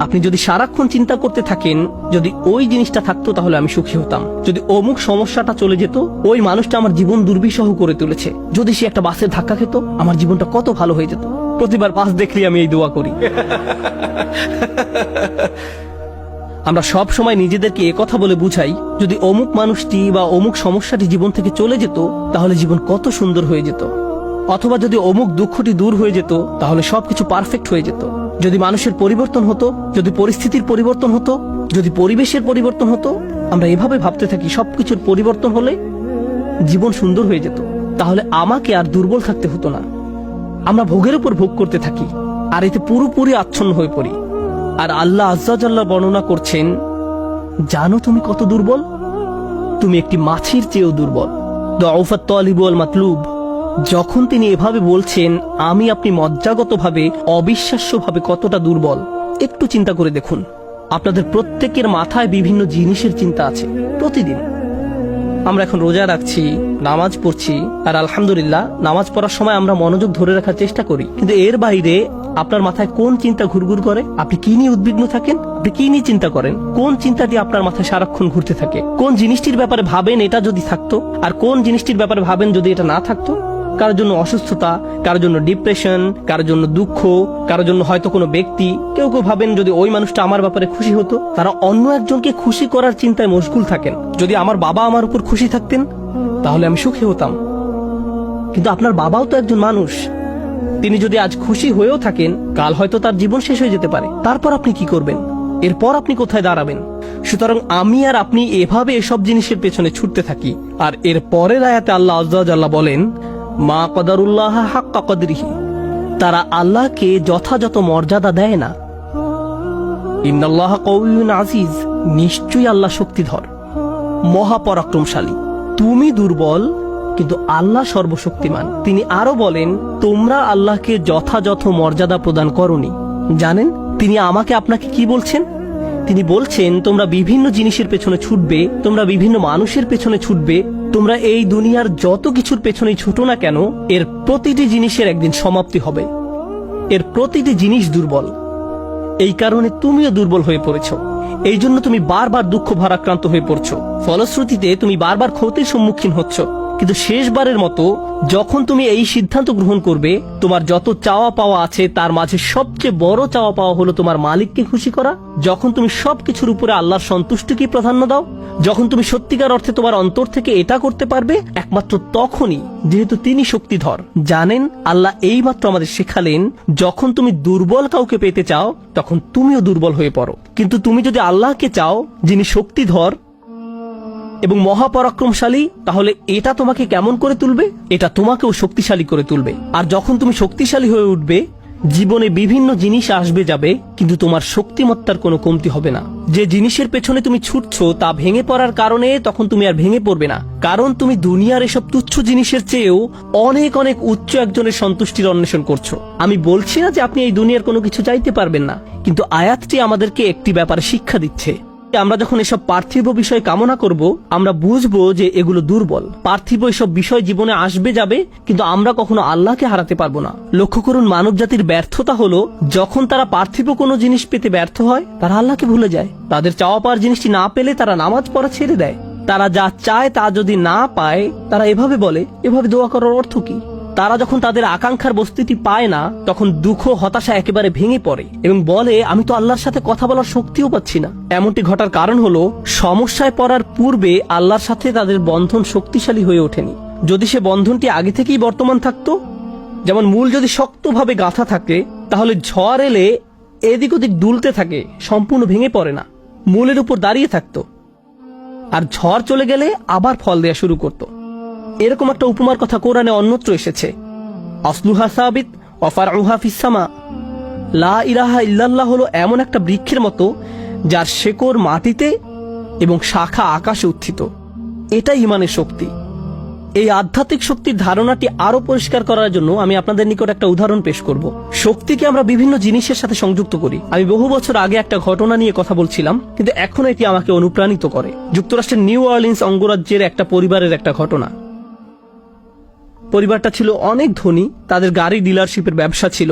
আপনি যদি সারাক্ষণ চিন্তা করতে থাকেন যদি ওই জিনিসটা থাকতো তাহলে আমি সুখী হতাম, যদি অমুক সমস্যাটা চলে যেত, ওই মানুষটা আমার জীবন দুর্বিষহ করে তুলেছে, যদি সে একটা বাসের ধাক্কা খেত আমার জীবনটা কত ভালো হয়ে যেত। প্রতিবার বাস দেখলে আমি এই দোয়া করি। আমরা সব সময় নিজেদেরকে একথা বলে বুঝাই যদি অমুক মানুষটি বা অমুক সমস্যাটি জীবন থেকে চলে যেত তাহলে জীবন কত সুন্দর হয়ে যেত, অথবা যদি অমুক দুঃখটি দূর হয়ে যেত তাহলে সবকিছু পারফেক্ট হয়ে যেত। যদি মানুষের পরিবর্তন হতো, যদি পরিস্থিতির পরিবর্তন হতো, যদি পরিবেশের পরিবর্তন হতো, আমরা এভাবে ভাবতে থাকি সবকিছুর পরিবর্তন হলে জীবন সুন্দর হয়ে যেত, তাহলে আমাকে আর দুর্বল থাকতে হতো না। আমরা ভোগের উপর ভোগ করতে থাকি আর এতে পুরোপুরি আচ্ছন্ন হয়ে পড়ি। আর আল্লাহ আজ্জা জাল্লা বর্ণনা করছেন, জানো তুমি কত দুর্বল? তুমি একটি মাছির চেয়েও দুর্বল। দুআফাত তালিব ওয়াল মাতলুব। যখন তিনি এভাবে বলছেন আমি আপনি মজ্জাগতভাবে অবিশ্বাস্যভাবে কতটা দুর্বল, একটু চিন্তা করে দেখুন। আপনাদের প্রত্যেকের মাথায় বিভিন্ন জিনিসের চিন্তা আছে প্রতিদিন। আমরা এখন রোজা রাখছি, নামাজ পড়ছি, আর আলহামদুলিল্লাহ নামাজ পড়ার সময় আমরা মনোযোগ ধরে রাখার চেষ্টা করি, কিন্তু এর বাইরে আপনার মাথায় কোন চিন্তা ঘুরঘুর করে? আপনি কি নিয়ে উদ্বিগ্ন থাকেন? আপনি কি নিয়ে চিন্তা করেন? কোন চিন্তাটি আপনার মাথায় সারাক্ষণ ঘুরতে থাকে? কোন জিনিসটির ব্যাপারে ভাবেন এটা যদি থাকতো, আর কোন জিনিসটির ব্যাপারে ভাবেন যদি এটা না থাকতো? কারোর জন্য অসুস্থতা, কারোর জন্য ডিপ্রেশন, কারোর জন্য দুঃখ, কারোর জন্য হয়তো কোনো ব্যক্তি। কেউ কেউ ভাবেন যদি ওই মানুষটা আমার ব্যাপারে খুশি হতো। তারা অন্য একজনকে খুশি করার চিন্তায় মশগুল থাকেন। যদি আমার বাবা আমার উপর খুশি থাকতেন তাহলে আমি সুখী হতাম। কিন্তু আপনার বাবাও তো একজন মানুষ, তিনি যদি আজ খুশি হয়েও থাকেন কাল হয়তো তার জীবন শেষ হয়ে যেতে পারে। তারপর আপনি কি করবেন? এরপর আপনি কোথায় দাঁড়াবেন? সুতরাং আমি আর আপনি এভাবে এসব জিনিসের পেছনে ছুটতে থাকি। আর এর পরের আয়াতে আল্লাহ আজ্জা জাল্লা বলেন, মা কদারুল্লাহ হাক্কা কদরিহি, তারা আল্লাহকে যথাযথ মর্যাদা দেয় না। ইন্নাল্লাহ কাউইয়ুন আজিজ, নিশ্চয়ই আল্লাহ শক্তিধর, মহাপরাক্রমশালী। তুমি দুর্বল কিন্তু আল্লাহ সর্বশক্তিমান। তিনি আরো বলেন, তোমরা আল্লাহকে যথাযথ মর্যাদা প্রদান করনি। জানেন তিনি আমাকে আপনাকে কি বলছেন? তিনি বলছেন তোমরা বিভিন্ন জিনিসের পেছনে ছুটবে, তোমরা বিভিন্ন মানুষের পেছনে ছুটবে, তোমরা এই দুনিয়ার যত কিছুর পেছনেই ছুটো না কেন এর প্রতিটি জিনিসের একদিন সমাপ্তি হবে। এর প্রতিটি জিনিস দুর্বল। এই কারণে তুমিও দুর্বল হয়ে পড়েছ। এই জন্য তুমি বারবার দুঃখ ভারাক্রান্ত হয়ে পড়ছো। ফলশ্রুতিতে তুমি বারবার ক্ষতির সম্মুখীন হচ্ছ। কিন্তু শেষবারের মতো যখন তুমি এই সিদ্ধান্ত গ্রহণ করবে তোমার যত চাওয়া পাওয়া আছে তার মাঝে সবচেয়ে বড় চাওয়া পাওয়া হলো তোমার মালিককে খুশি করা, যখন তুমি সবকিছুর উপরে আল্লাহর সন্তুষ্টিকে প্রাধান্য দাও, যখন তুমি সত্যিকার অর্থে তোমার অন্তর থেকে এটা করতে পারবে, একমাত্র তখনই, যেহেতু তিনি শক্তিধর। জানেন আল্লাহ এইমাত্র আমাদের শেখালেন যখন তুমি দুর্বল কাউকে পেতে চাও তখন তুমিও দুর্বল হয়ে পড়ো, কিন্তু তুমি যদি আল্লাহকে চাও যিনি শক্তিধর এবং মহাপরাক্রমশালী, তাহলে এটা তোমাকে কেমন করে তুলবে? এটা তোমাকেও শক্তিশালী করে তুলবে। আর যখন তুমি শক্তিশালী হয়ে উঠবে জীবনে বিভিন্ন জিনিস আসবে যাবে, কিন্তু তোমার শক্তিমত্তার কোনো কমতি হবে না। যে জিনিসের পেছনে তুমি ছুটছো তা ভেঙে পড়ার কারণে তখন তুমি আর ভেঙে পড়বে না, কারণ তুমি দুনিয়ার এসব তুচ্ছ জিনিসের চেয়েও অনেক অনেক উচ্চ একজনের সন্তুষ্টির অন্বেষণ করছো। আমি বলছি না যে আপনি এই দুনিয়ার কোনো কিছু চাইতে পারবেন না, কিন্তু আয়াতটি আমাদেরকে একটি ব্যাপারে শিক্ষা দিচ্ছে। আমরা যখন এসব পার্থিব বিষয় কামনা করব আমরা বুঝবো যে এগুলো দুর্বল। পার্থিব এসব বিষয় জীবনে আসবে যাবে, কিন্তু আমরা কখনো আল্লাহকে হারাতে পারবো না। লক্ষ্য করুন, মানব জাতির ব্যর্থতা হলো যখন তারা পার্থিব কোনো জিনিস পেতে ব্যর্থ হয় তারা আল্লাহকে ভুলে যায়। তাদের চাওয়া পাওয়ার জিনিসটি না পেলে তারা নামাজ পড়া ছেড়ে দেয়। তারা যা চায় তা যদি না পায় তারা এভাবে বলে, এভাবে দোয়া করার অর্থ কি? তারা যখন তাদের আকাঙ্ক্ষার বস্তুটি পায় না তখন দুঃখ হতাশা একেবারে ভেঙে পড়ে এবং বলে আমি তো আল্লাহর সাথে কথা বলার শক্তিও পাচ্ছি না। এমনটি ঘটার কারণ হলো সমস্যায় পড়ার পূর্বে আল্লাহর সাথে তাদের বন্ধন শক্তিশালী হয়ে ওঠেনি। যদি সে বন্ধনটি আগে থেকেই বর্তমান থাকতো, যেমন মূল যদি শক্তভাবে গাঁথা থাকে তাহলে ঝড় এলে এদিক ওদিক দুলতে থাকে, সম্পূর্ণ ভেঙে পড়ে না, মূলের উপর দাঁড়িয়ে থাকতো। আর ঝড় চলে গেলে আবার ফল দেয়া শুরু করতো। এরকম একটা উপমার কথা কোরআনে অন্যত্র এসেছে, আসলুহা সাবিত ওয়া ফারউহা ফিস সামা। লা ইলাহা ইল্লাল্লাহ হলো এমন একটা বৃক্ষের মতো যার শেকড় মাটিতে এবং শাখা আকাশে উত্থিত। এটাই ঈমানের শক্তি। এই আধ্যাত্মিক শক্তির ধারণাটি আরো পরিষ্কার করার জন্য আমি আপনাদের নিকট একটা উদাহরণ পেশ করব। শক্তিকে আমরা বিভিন্ন জিনিসের সাথে সংযুক্ত করি। আমি বহু বছর আগে একটা ঘটনা নিয়ে কথা বলছিলাম, কিন্তু এখন এটি আমাকে অনুপ্রাণিত করে। যুক্তরাষ্ট্রের নিউ অরলিন্স অঙ্গরাজ্যের একটা পরিবারের একটা ঘটনা। পরিবারটা ছিল অনেক ধনী, তাদের গাড়ি ডিলারশিপের ব্যবসা ছিল।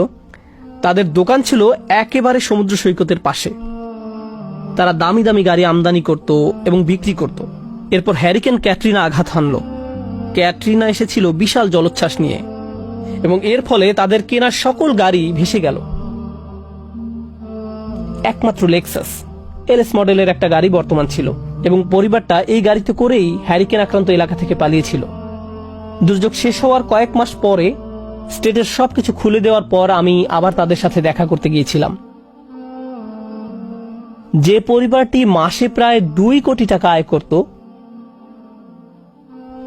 তাদের দোকান ছিল একেবারে সমুদ্র সৈকতের পাশে। তারা দামি দামি গাড়ি আমদানি করত এবং বিক্রি করত। এরপর হ্যারিকেন ক্যাটরিনা আঘাত হানল। ক্যাটরিনা এসেছিল বিশাল জলোচ্ছ্বাস নিয়ে এবং এর ফলে তাদের কেনা সকল গাড়ি ভেসে গেল। একমাত্র লেক্সাস এলএস মডেলের একটা গাড়ি বর্তমান ছিল এবং পরিবারটা এই গাড়িতে করেই হ্যারিকেন আক্রান্ত এলাকা থেকে পালিয়েছিল। দুর্যোগ শেষ হওয়ার কয়েক মাস পরে স্টেটের সবকিছু খুলে দেওয়ার পর আমি আবার তাদের সাথে দেখা করতে গিয়েছিলাম। যে পরিবারটি মাসে প্রায় 2 কোটি টাকা আয় করত,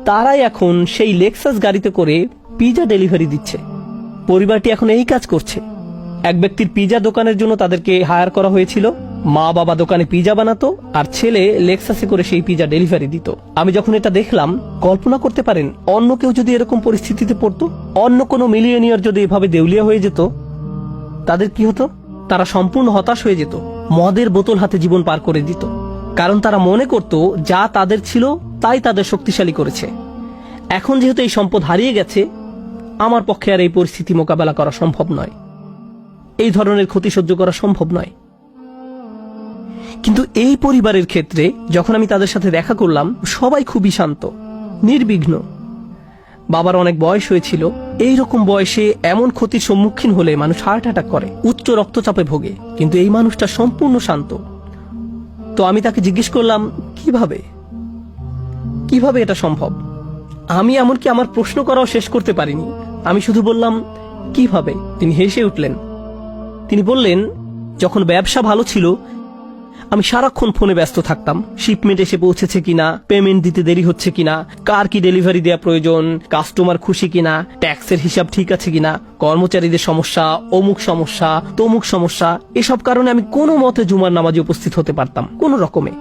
তারাই এখন সেই লেক্সাস গাড়িতে করে পিজা ডেলিভারি দিচ্ছে। পরিবারটি এখন এই কাজ করছে। এক ব্যক্তির পিজা দোকানের জন্য তাদেরকে হায়ার করা হয়েছিল। মা বাবা দোকানে পিজা বানাতো আর ছেলে লেক্সাসে করে সেই পিজা ডেলিভারি দিত। আমি যখন এটা দেখলাম, কল্পনা করতে পারেন অন্য কেউ যদি এরকম পরিস্থিতিতে পড়তো, অন্য কোনো মিলিয়নিয়ার যদি এভাবে দেউলিয়া হয়ে যেত, তাদের কি হতো? তারা সম্পূর্ণ হতাশ হয়ে যেত, মদের বোতল হাতে জীবন পার করে দিত। কারণ তারা মনে করত যা তাদের ছিল তাই তাদের শক্তিশালী করেছে। এখন যেহেতু এই সম্পদ হারিয়ে গেছে, আমার পক্ষে আর এই পরিস্থিতি মোকাবেলা করা সম্ভব নয়, এই ধরনের ক্ষতি সহ্য করা সম্ভব নয়। কিন্তু এই পরিবারের ক্ষেত্রে যখন আমি তাদের সাথে দেখা করলাম, সবাই খুবই শান্ত, নির্বিঘ্ন। বাবার অনেক বয়স হয়েছিল। এই রকম বয়সে এমন ক্ষতির সম্মুখীন হলে মানুষ হার্ট অ্যাটাক করে, উচ্চ রক্তচাপে ভোগে, কিন্তু এই মানুষটা সম্পূর্ণ শান্ত। তো আমি তাকে জিজ্ঞেস করলাম, কিভাবে এটা সম্ভব? আমি এমনকি আমার প্রশ্ন করাও শেষ করতে পারিনি। আমি শুধু বললাম, কিভাবে? তিনি হেসে উঠলেন। তিনি বললেন, যখন ব্যবসা ভালো ছিল আমি সারাক্ষণ ফোনে ব্যস্ত থাকতাম। শিপমেন্ট এসে পৌঁছেছে কিনা, পেমেন্ট দিতে দেরি হচ্ছে কিনা, কার কি ডেলিভারি দেওয়া প্রয়োজন, কাস্টমার খুশি কিনা, ট্যাক্সের হিসাব ঠিক আছে কিনা, কর্মচারীদের সমস্যা, অমুক সমস্যা, তমুক সমস্যা। এসব কারণে আমি কোনো মতে জুমার নামাজে উপস্থিত হতে পারতাম কোনো রকমে।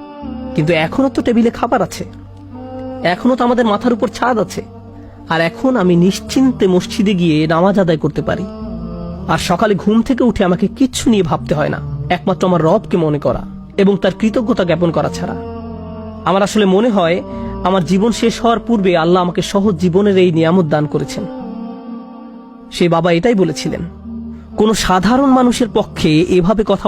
কিন্তু এখনো তো টেবিলে খাবার আছে, এখনো তো আমাদের মাথার উপর ছাদ আছে, আর এখন আমি নিশ্চিন্তে মসজিদে গিয়ে নামাজ আদায় করতে পারি। আর সকালে ঘুম থেকে উঠে আমাকে কিচ্ছু নিয়ে ভাবতে হয় না, একমাত্র আমার রবকে মনে করা এবং তার কৃতজ্ঞতা জ্ঞাপন করা ছাড়া। আমার আসলে মনে হয় আমার জীবন শেষ হওয়ার পূর্বে আল্লাহ আমাকে সহজ জীবনের এই নিয়ামত দান করেছেন। সেই বাবা এটাই বলেছিলেন, কোন সাধারণ মানুষের পক্ষে এভাবে কথা